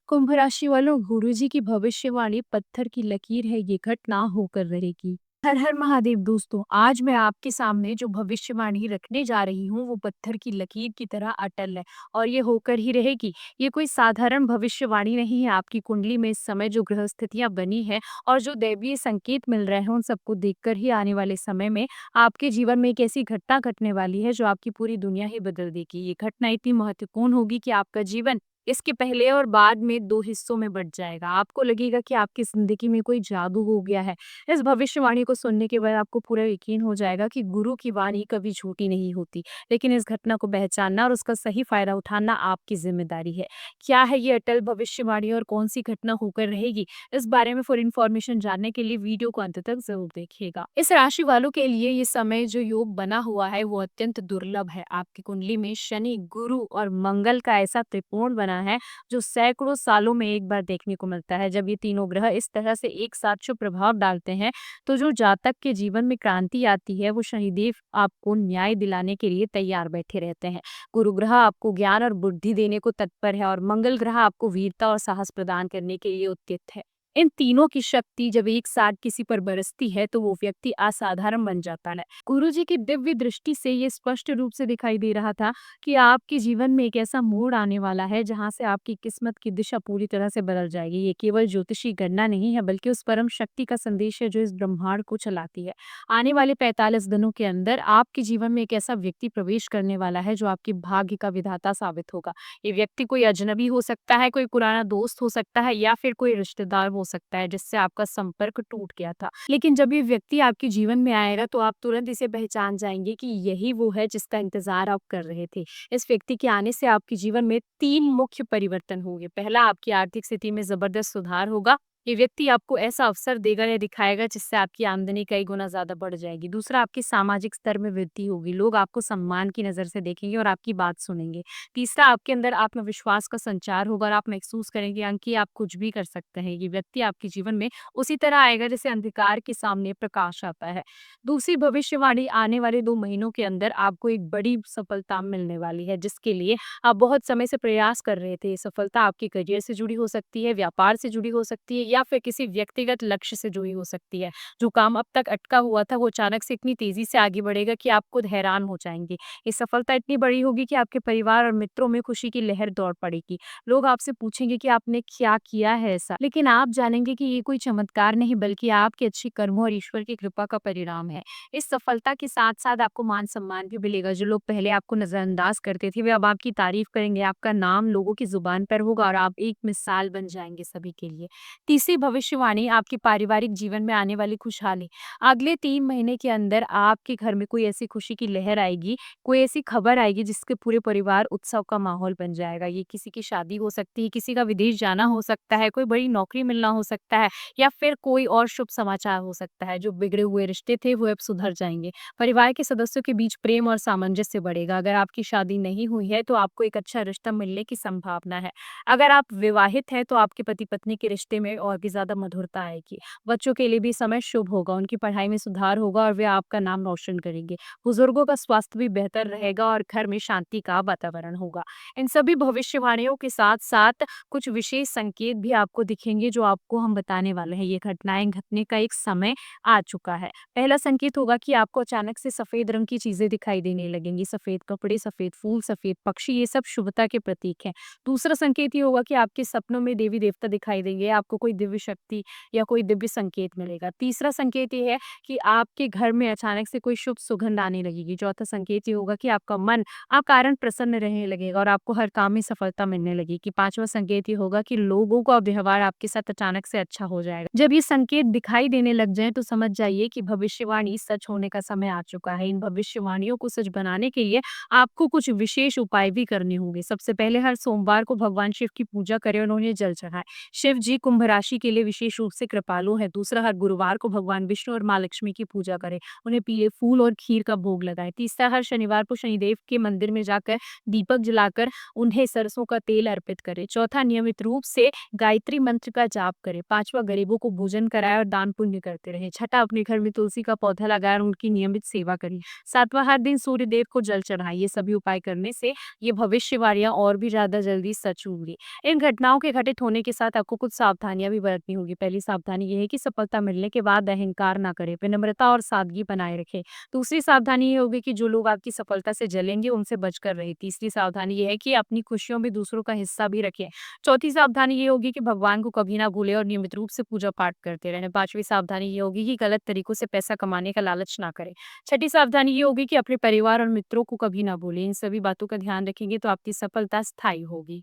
कुंभ राशि वालों, गुरुजी की भविष्यवाणी पत्थर की लकीर है, ये घटना होकर रहेगी। हर हर महादेव दोस्तों, आज मैं आपके सामने जो भविष्यवाणी रखने जा रही हूँ वो पत्थर की लकीर की तरह अटल है और ये होकर ही रहेगी। ये कोई साधारण भविष्यवाणी नहीं है। आपकी कुंडली में इस समय जो ग्रह स्थितियां बनी है और जो दैवीय संकेत मिल रहे हैं उन सबको देखकर ही आने वाले समय में आपके जीवन में एक ऐसी घटना घटने वाली है जो आपकी पूरी दुनिया ही बदल देगी। ये घटना इतनी महत्वपूर्ण होगी कि आपका जीवन इसके पहले और बाद में 2 हिस्सों में बँट जाएगा। आपको लगेगा कि आपकी ज़िंदगी में कोई जादू हो गया है। इस भविष्यवाणी को सुनने के बाद आपको पूरा यकीन हो जाएगा कि गुरु की वाणी कभी झूठी नहीं होती। लेकिन इस घटना को पहचानना और उसका सही फ़ायदा उठाना आपकी ज़िम्मेदारी है। क्या है ये अटल भविष्यवाणी और कौन-सी घटना होकर रहेगी? इस बारे में फुल इन्फॉर्मेशन जानने के लिए वीडियो को अंत तक ज़रूर देखिएगा। इस राशि वालों के लिए ये समय जो योग बना हुआ है वो अत्यंत दुर्लभ है। आपकी कुंडली में शनि, गुरु और मंगल का ऐसा त्रिकोण बना है जो सैकड़ों सालों में एक बार देखने को मिलता है। जब ये तीनों ग्रह इस तरह से एक साथ शुभ प्रभाव डालते हैं तो जो जातक के जीवन में क्रांति आती है वो शनिदेव आपको न्याय दिलाने के लिए तैयार बैठे रहते हैं। गुरु ग्रह आपको ज्ञान और बुद्धि देने को तत्पर है और मंगल ग्रह आपको वीरता और साहस प्रदान करने के लिए उद्यत है। इन तीनों की शक्ति जब एक साथ किसी पर बरसती है तो वो व्यक्ति असाधारण बन जाता है। गुरु जी की दिव्य दृष्टि से ये स्पष्ट रूप से दिखाई दे रहा था कि आपके जीवन में एक ऐसा मोड़ आने वाला है जहां से आपकी किस्मत की दिशा पूरी तरह से बदल जाएगी। ये केवल ज्योतिषी गणना नहीं है बल्कि उस परम शक्ति का संदेश है जो इस ब्रह्मांड को चलाती है। आने वाले 45 दिनों के अंदर आपके जीवन में एक ऐसा व्यक्ति प्रवेश करने वाला है जो आपके भाग्य का विधाता साबित होगा। ये व्यक्ति कोई अजनबी हो सकता है, कोई पुराना दोस्त हो सकता है या फिर कोई रिश्तेदार हो सकता है जिससे आपका संपर्क टूट गया था। लेकिन जब ये व्यक्ति आपके जीवन में आएगा तो आप तुरंत इसे पहचान जाएंगे कि यही वो है जिसका इंतजार आप कर रहे थे। इस व्यक्ति के आने से आपके जीवन में 3 मुख्य परिवर्तन होंगे। पहला, आपकी आर्थिक स्थिति में जबरदस्त सुधार होगा। ये व्यक्ति आपको ऐसा अवसर देगा या दिखाएगा जिससे आपकी आमदनी कई गुना ज्यादा बढ़ जाएगी। दूसरा, आपके सामाजिक स्तर में वृद्धि होगी। लोग आपको सम्मान की नजर से देखेंगे और आपकी बात सुनेंगे। तीसरा, आपके अंदर आत्मविश्वास का संचार होगा और आप महसूस करेंगे कि आप कुछ भी कर सकते हैं। ये व्यक्ति आपके जीवन में उसी तरह आएगा जैसे अंधकार के सामने प्रकाश आता है। दूसरी भविष्यवाणी, आने वाले 2 महीनों के अंदर आपको एक बड़ी सफलता मिलने वाली है जिसके लिए आप बहुत समय से प्रयास कर रहे थे। ये सफलता आपके करियर से जुड़ी हो सकती है, व्यापार से जुड़ी हो सकती है या फिर किसी व्यक्तिगत लक्ष्य से जुड़ी हो सकती है। जो काम अब तक अटका हुआ था वो अचानक से इतनी तेजी से आगे बढ़ेगा कि आप खुद हैरान हो जाएंगे। ये सफलता इतनी बड़ी होगी कि आपके परिवार और मित्रों में खुशी की लहर दौड़ पड़ेगी। लोग आपसे पूछेंगे कि आपने क्या किया है ऐसा, लेकिन आप जानेंगे कि ये कोई चमत्कार नहीं बल्कि आपके अच्छे कर्मों और ईश्वर की कृपा का परिणाम है। इस सफलता के साथ साथ आपको मान सम्मान भी मिलेगा। जो लोग पहले आपको नजरअंदाज करते थे वे अब आपकी तारीफ करेंगे। आपका नाम लोगों की जुबान पर होगा और आप एक मिसाल बन जाएंगे सभी के लिए। तीसरी भविष्यवाणी, आपके पारिवारिक जीवन में आने वाली खुशहाली। अगले 3 महीने के अंदर आपके घर में कोई ऐसी खुशी की लहर आएगी, कोई ऐसी खबर आएगी जिसके पूरे परिवार उत्सव का माहौल बन जाएगा। ये किसी की शादी हो सकती है, किसी का विदेश जाना हो सकता है, कोई बड़ी नौकरी मिलना हो सकता है या फिर कोई और शुभ समाचार हो सकता है। जो बिगड़े हुए रिश्ते थे वो अब सुधर जाएंगे। परिवार के सदस्यों के बीच प्रेम और सामंजस्य बढ़ेगा। अगर आपकी शादी नहीं हुई है तो आपको एक अच्छा रिश्ता मिलने की संभावना है। अगर आप विवाहित हैं तो आपके पति पत्नी के रिश्ते में और भी ज्यादा मधुरता आएगी। बच्चों के लिए भी समय शुभ होगा, उनकी पढ़ाई में सुधार होगा और वे आपका नाम रोशन करेंगे। बुजुर्गों का स्वास्थ्य भी बेहतर रहेगा और घर में शांति का वातावरण होगा। इन सभी भविष्यवाणियों के साथ साथ कुछ विशेष संकेत भी आपको दिखेंगे जो आपको हम बताने वाले हैं। ये घटनाएं घटने का एक समय आ चुका है। पहला संकेत होगा कि आपको अचानक से सफेद रंग की चीजें दिखाई देने लगेंगी। सफेद कपड़े, सफेद फूल, सफेद पक्षी, ये सब शुभता के प्रतीक हैं। दूसरा संकेत ये होगा कि आपके सपनों में देवी देवता दिखाई देंगे। आपको कोई दिव्य शक्ति या कोई दिव्य संकेत मिलेगा। तीसरा संकेत ये है कि आपके घर में अचानक से कोई शुभ सुगंध आने लगेगी। चौथा संकेत ये होगा कि आपका मन अकारण प्रसन्न रहने लगेगा और आपको हर काम में सफलता मिलने लगेगी। पांचवा संकेत ये होगा कि लोगों का व्यवहार आपके साथ अचानक से अच्छा हो जाएगा। जब ये संकेत दिखाई देने लग जाए तो समझ जाइए कि भविष्यवाणी सच होने का समय आ चुका है। इन भविष्यवाणियों को सच बनाने के लिए आपको कुछ विशेष उपाय भी करने होंगे। सबसे पहले हर सोमवार को भगवान शिव की पूजा करें और उन्हें जल चढ़ाएं। शिव जी कुंभ राशि राशि के लिए विशेष रूप से कृपालु है। दूसरा, हर गुरुवार को भगवान विष्णु और माँ लक्ष्मी की पूजा करें। उन्हें पीले फूल और खीर का भोग लगाएँ। तीसरा, हर शनिवार को शनिदेव के मंदिर में जाकर दीपक जलाकर उन्हें सरसों का तेल अर्पित करें। चौथा, नियमित रूप से गायत्री मंत्र का जाप करें। पाँचवाँ, गरीबों को भोजन कराएँ और दान पुण्य करते रहें। छठा, अपने घर में तुलसी का पौधा लगाएँ और उनकी नियमित सेवा करें। सातवाँ, हर दिन सूर्य देव को जल चढ़ाएँ। ये सभी उपाय करने से ये भविष्यवाणियाँ और भी ज़्यादा जल्दी सच होंगी। इन घटनाओं के घटित होने के साथ आपको कुछ सावधानियाँ भी बरतनी होगी। पहली सावधानी ये है कि सफलता मिलने के बाद अहंकार ना करें, विनम्रता और सादगी बनाए रखें। दूसरी सावधानी ये होगी कि जो लोग आपकी सफलता से जलेंगे, उनसे बचकर रहें। तीसरी सावधानी ये है कि अपनी खुशियों में दूसरों का हिस्सा भी रखें। चौथी सावधानी ये होगी कि भगवान को कभी ना भूलें और नियमित रूप से पूजा पाठ करते रहें। पाँचवीं सावधानी ये होगी कि गलत तरीकों से पैसा कमाने का लालच ना करें। छठी सावधानी ये होगी कि अपने परिवार और मित्रों को कभी ना भूलें। इन सभी बातों का ध्यान रखेंगे तो आपकी सफलता स्थायी होगी।